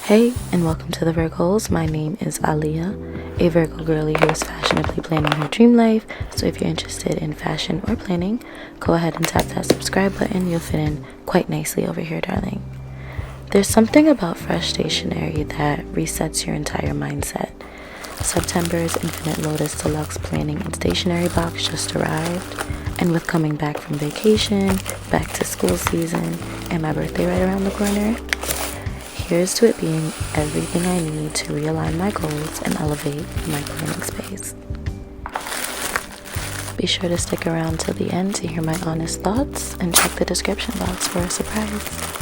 Hey, and welcome to the Virgos. My name is Aaliyah, a Virgo girly who is fashionably planning her dream life. So if you're interested in fashion or planning, go ahead and tap that subscribe button. You'll fit in quite nicely over here, darling. There's something about fresh stationery that resets your entire mindset. September's 8Lotus deluxe planning and stationery box just arrived, and with coming back from vacation, back to school season, and my birthday right around the corner, here's to it being everything I need to realign my goals and elevate my planning space. Be sure to stick around till the end to hear my honest thoughts, and check the description box for a surprise.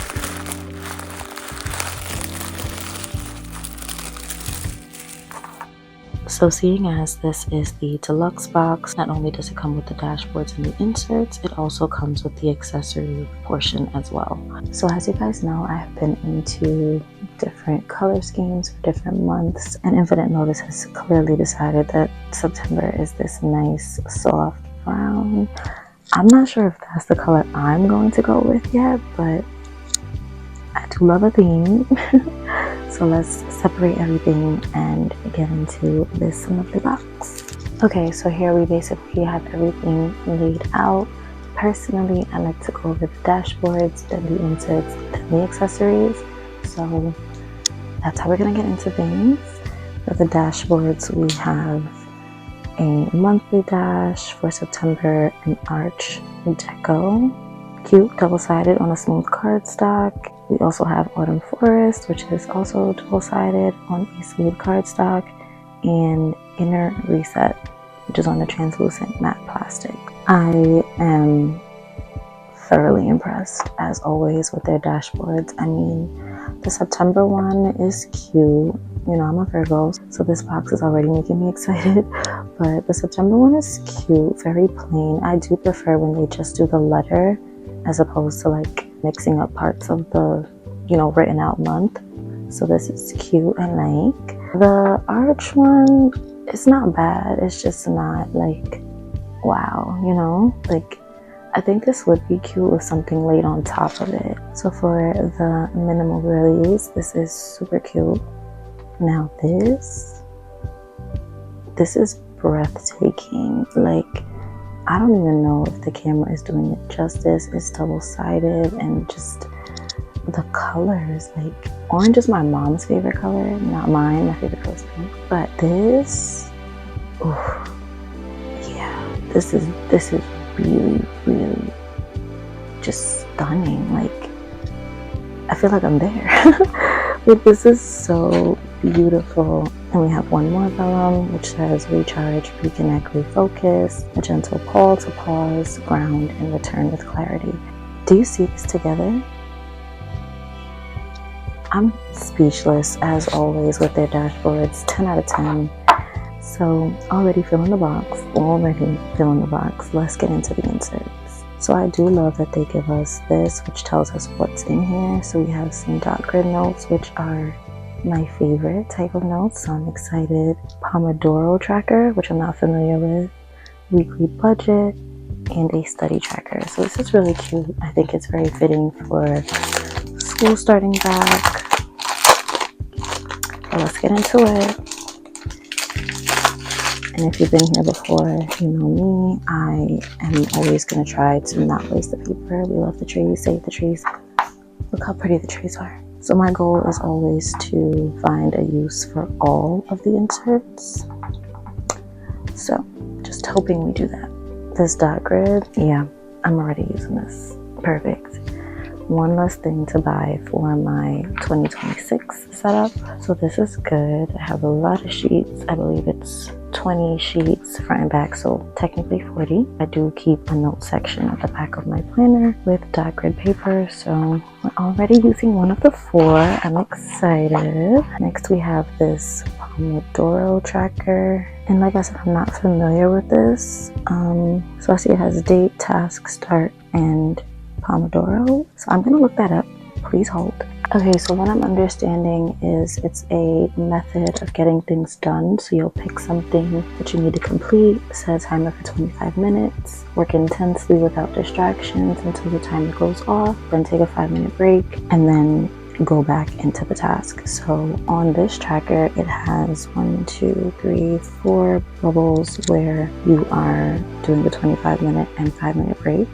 So seeing as this is the deluxe box, not only does it come with the dashboards and the inserts, it also comes with the accessory portion as well. So as you guys know, I have been into different color schemes for different months, and 8Lotus has clearly decided that September is this nice soft brown. I'm not sure if that's the color I'm going to go with yet, but I do love a theme. So let's separate everything and get into this lovely box. Okay, so here we basically have everything laid out. Personally, I like to go over the dashboards, then the inserts, then the accessories. So that's how we're gonna get into things. For the dashboards, we have a monthly dash for September, an arch deco. Cute, double-sided on a smooth cardstock. We also have Autumn Forest, which is also double-sided on a smooth cardstock, and Inner Reset, which is on a translucent matte plastic. I am thoroughly impressed, as always, with their dashboards. I mean, the September one is cute. You know, I'm a Virgo, so this box is already making me excited. But the September one is cute, very plain. I do prefer when they just do the letter as opposed to like mixing up parts of the, you know, written out month. So this is cute, I like. The arch one, it's not bad. It's just not like, wow, you know? Like, I think this would be cute with something laid on top of it. So for the minimal girlies, this is super cute. Now this is breathtaking. Like, I don't even know if the camera is doing it justice. It's double-sided, and just the colors, like orange is my mom's favorite color, not mine. My favorite color is pink. But this, oh yeah, this is really, really just stunning. Like, I feel like I'm there. Like, this is so beautiful. And we have one more vellum, which says recharge, reconnect, refocus, a gentle call to pause, ground, and return with clarity. Do you see these together? I'm speechless, as always, with their dashboards. 10 out of 10. So already feeling the box. Let's get into the inserts. So I do love that they give us this, which tells us what's in here. So we have some dot grid notes, which are my favorite type of notes, so I'm excited. Pomodoro tracker, which I'm not familiar with, weekly budget, and a study tracker. So this is really cute. I think it's very fitting for school starting back. So let's get into it. And if you've been here before, you know me, I am always going to try to not waste the paper. We love the trees, save the trees. Look how pretty the trees are. So my goal is always to find a use for all of the inserts. So just hoping we do that. This dot grid, yeah, I'm already using this. Perfect. One less thing to buy for my 2026 setup. So this is good. I have a lot of sheets. I believe it's 20 sheets front and back, so technically 40. I do keep a note section at the back of my planner with dot grid paper, so we're already using one of the 4. I'm excited. Next we have this Pomodoro tracker, and like I said, I'm not familiar with this. So I see it has date, task, start, and Pomodoro, so I'm gonna look that up. Please hold. Okay, so what I'm understanding is it's a method of getting things done. So you'll pick something that you need to complete, set a timer for 25 minutes, work intensely without distractions until the timer goes off, then take a 5-minute break, and then go back into the task. So on this tracker, it has 1, 2, 3, 4 bubbles where you are doing the 25-minute and 5-minute break.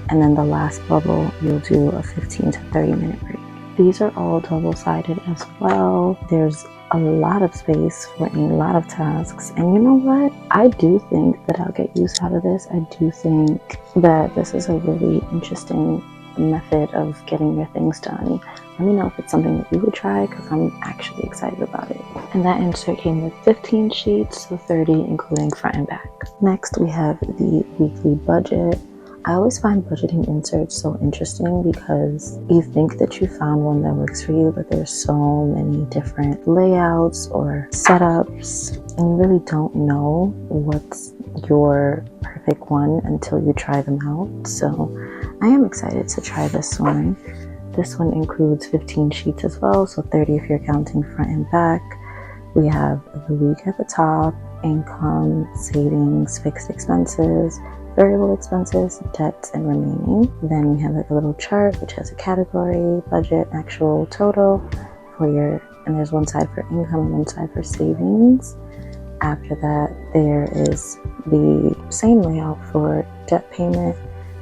And then the last bubble, you'll do a 15 to 30-minute break. These are all double-sided as well. There's a lot of space for a lot of tasks. And you know what? I do think that I'll get use out of this. I do think that this is a really interesting method of getting your things done. Let me know if it's something that you would try, because I'm actually excited about it. And that insert came with 15 sheets, so 30 including front and back. Next, we have the weekly budget. I always find budgeting inserts so interesting because you think that you found one that works for you, but there's so many different layouts or setups, and you really don't know what's your perfect one until you try them out. So I am excited to try this one. This one includes 15 sheets as well, so 30 if you're counting front and back. We have the week at the top, income, savings, fixed expenses, variable expenses, debts, and remaining. Then we have like a little chart which has a category, budget, actual, total for your, and there's one side for income and one side for savings. After that, there is the same layout for debt payment,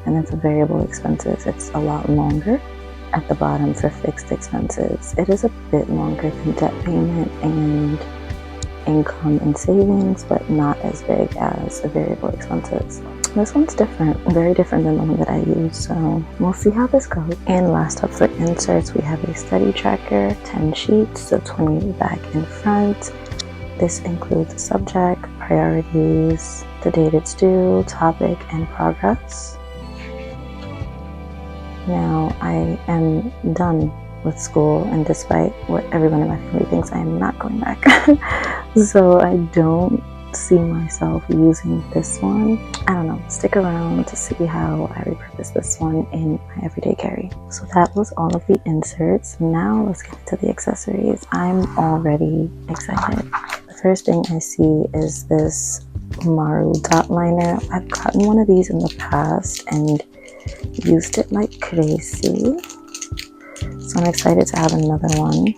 and then for variable expenses, it's a lot longer. At the bottom for fixed expenses, it is a bit longer than debt payment and income and savings, but not as big as variable expenses. This one's different, very different than the one that I use, so we'll see how this goes. And last up for inserts, we have a study tracker, 10 sheets, so 20 back and front. This includes the subject, priorities, the date it's due, topic, and progress. Now, I am done with school, and despite what everyone in my family thinks, I am not going back. So I don't see myself using this one. I don't know, stick around to see how I repurpose this one in my everyday carry. So that was all of the inserts. Now let's get into the accessories. I'm already excited. The first thing I see is this Maru dot liner. I've gotten one of these in the past and used it like crazy, so I'm excited to have another one.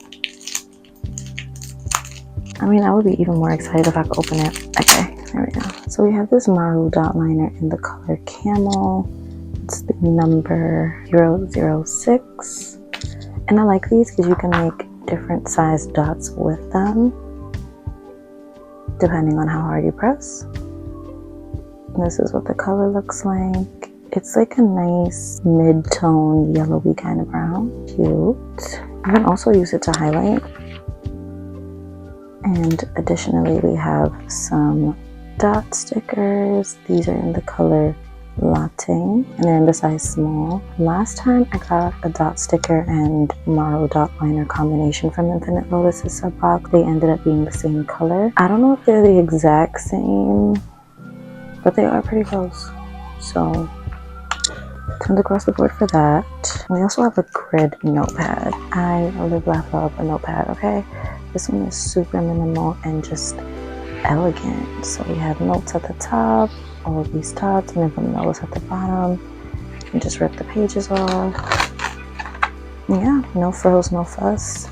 I mean, I would be even more excited if I could open it. Okay, there we go. So we have this Maru dot liner in the color camel. It's the number 006, and I like these because you can make different size dots with them depending on how hard you press. And this is what the color looks like. It's like a nice mid-tone yellowy kind of brown. Cute. You can also use it to highlight. And additionally, we have some dot stickers. These are in the color latte, and they're in the size small. Last time I got a dot sticker and Maru dot liner combination from 8Lotus' sub box. They ended up being the same color. I don't know if they're the exact same, but they are pretty close. So turned across the board for that. We also have a grid notepad. I live, laugh, love a notepad, okay? This one is super minimal and just elegant. So we have notes at the top, all of these dots, and then the notes at the bottom. You can just rip the pages off. Yeah, no frills, no fuss.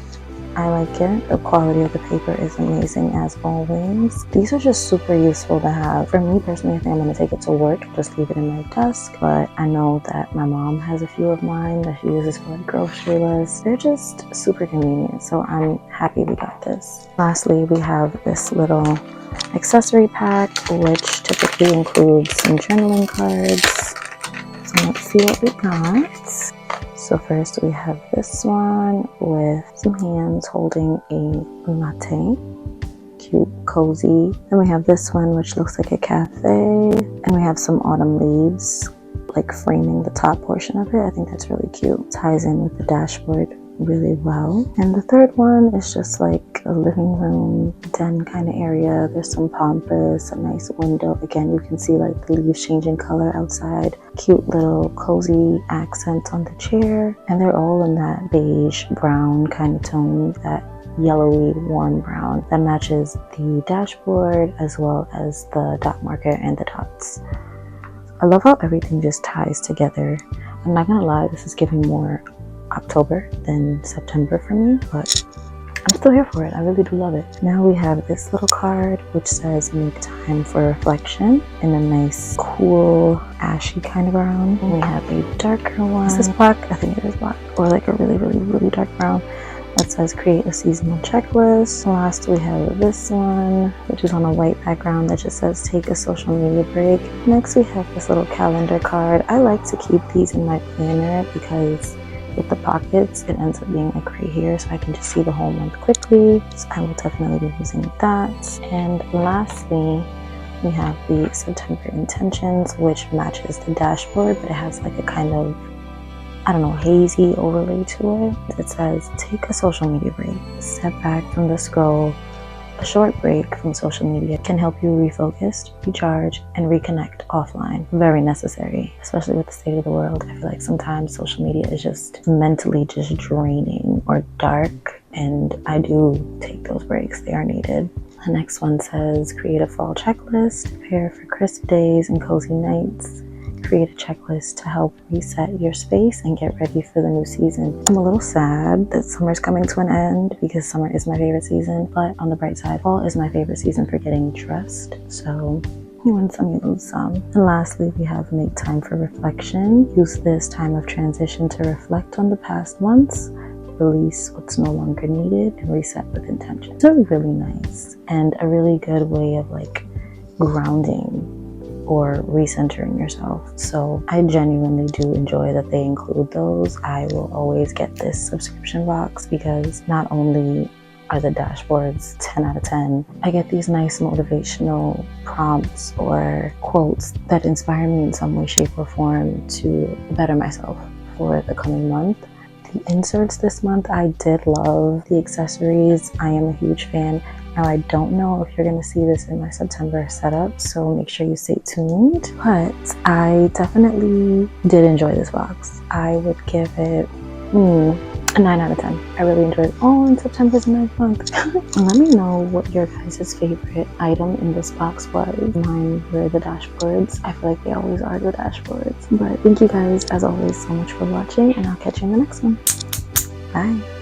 I like it. The quality of the paper is amazing as always. These are just super useful to have. For me personally, I think I'm going to take it to work, just leave it in my desk. But I know that my mom has a few of mine that she uses for like grocery lists. They're just super convenient, so I'm happy we got this. Lastly, we have this little accessory pack, which typically includes some journaling cards. So let's see what we got. So first we have this one with some hands holding a latte. Cute, cozy. Then we have this one which looks like a cafe. And we have some autumn leaves like framing the top portion of it. I think that's really cute. Ties in with the dashboard really well. And the third one is just like a living room den kind of area. There's some pampas, a nice window. Again, you can see like the leaves changing color outside. Cute little cozy accents on the chair, and they're all in that beige brown kind of tone, that yellowy warm brown that matches the dashboard as well as the dot marker and the dots. I love how everything just ties together. I'm not gonna lie, this is giving more October than September for me, but I'm still here for it. I really do love it. Now we have this little card which says make time for reflection in a nice cool ashy kind of brown. And we have a darker one. Is this black? I think it is black, or like a really dark brown that says create a seasonal checklist. Last we have this one which is on a white background that just says take a social media break. Next we have this little calendar card. I like to keep these in my planner because with the pockets it ends up being like right here, so I can just see the whole month quickly. So I will definitely be using that. And lastly we have the September intentions, which matches the dashboard, but it has like a kind of, I don't know, hazy overlay to it. It says take a social media break, step back from the scroll. A short break from social media can help you refocus, recharge, and reconnect offline. Very necessary, especially with the state of the world. I feel like sometimes social media is just mentally just draining or dark, and I do take those breaks. They are needed. The next one says create a fall checklist, prepare for crisp days and cozy nights. Create a checklist to help reset your space and get ready for the new season. I'm a little sad that summer's coming to an end because summer is my favorite season, but on the bright side, fall is my favorite season for getting dressed. So you win some, you lose some. And lastly, we have make time for reflection. Use this time of transition to reflect on the past months, release what's no longer needed, and reset with intention. It's really nice and a really good way of like grounding or recentering yourself. So I genuinely do enjoy that they include those. I will always get this subscription box because not only are the dashboards 10 out of 10, I get these nice motivational prompts or quotes that inspire me in some way, shape, or form to better myself for the coming month. The inserts this month, I did love the accessories. I am a huge fan. Now, I don't know if you're going to see this in my September setup, so make sure you stay tuned. But I definitely did enjoy this box. I would give it a 9 out of 10. I really enjoyed it. Oh, and September's a nice month. Let me know what your guys' favorite item in this box was. Mine were the dashboards. I feel like they always are the dashboards. But thank you guys, as always, so much for watching, and I'll catch you in the next one. Bye.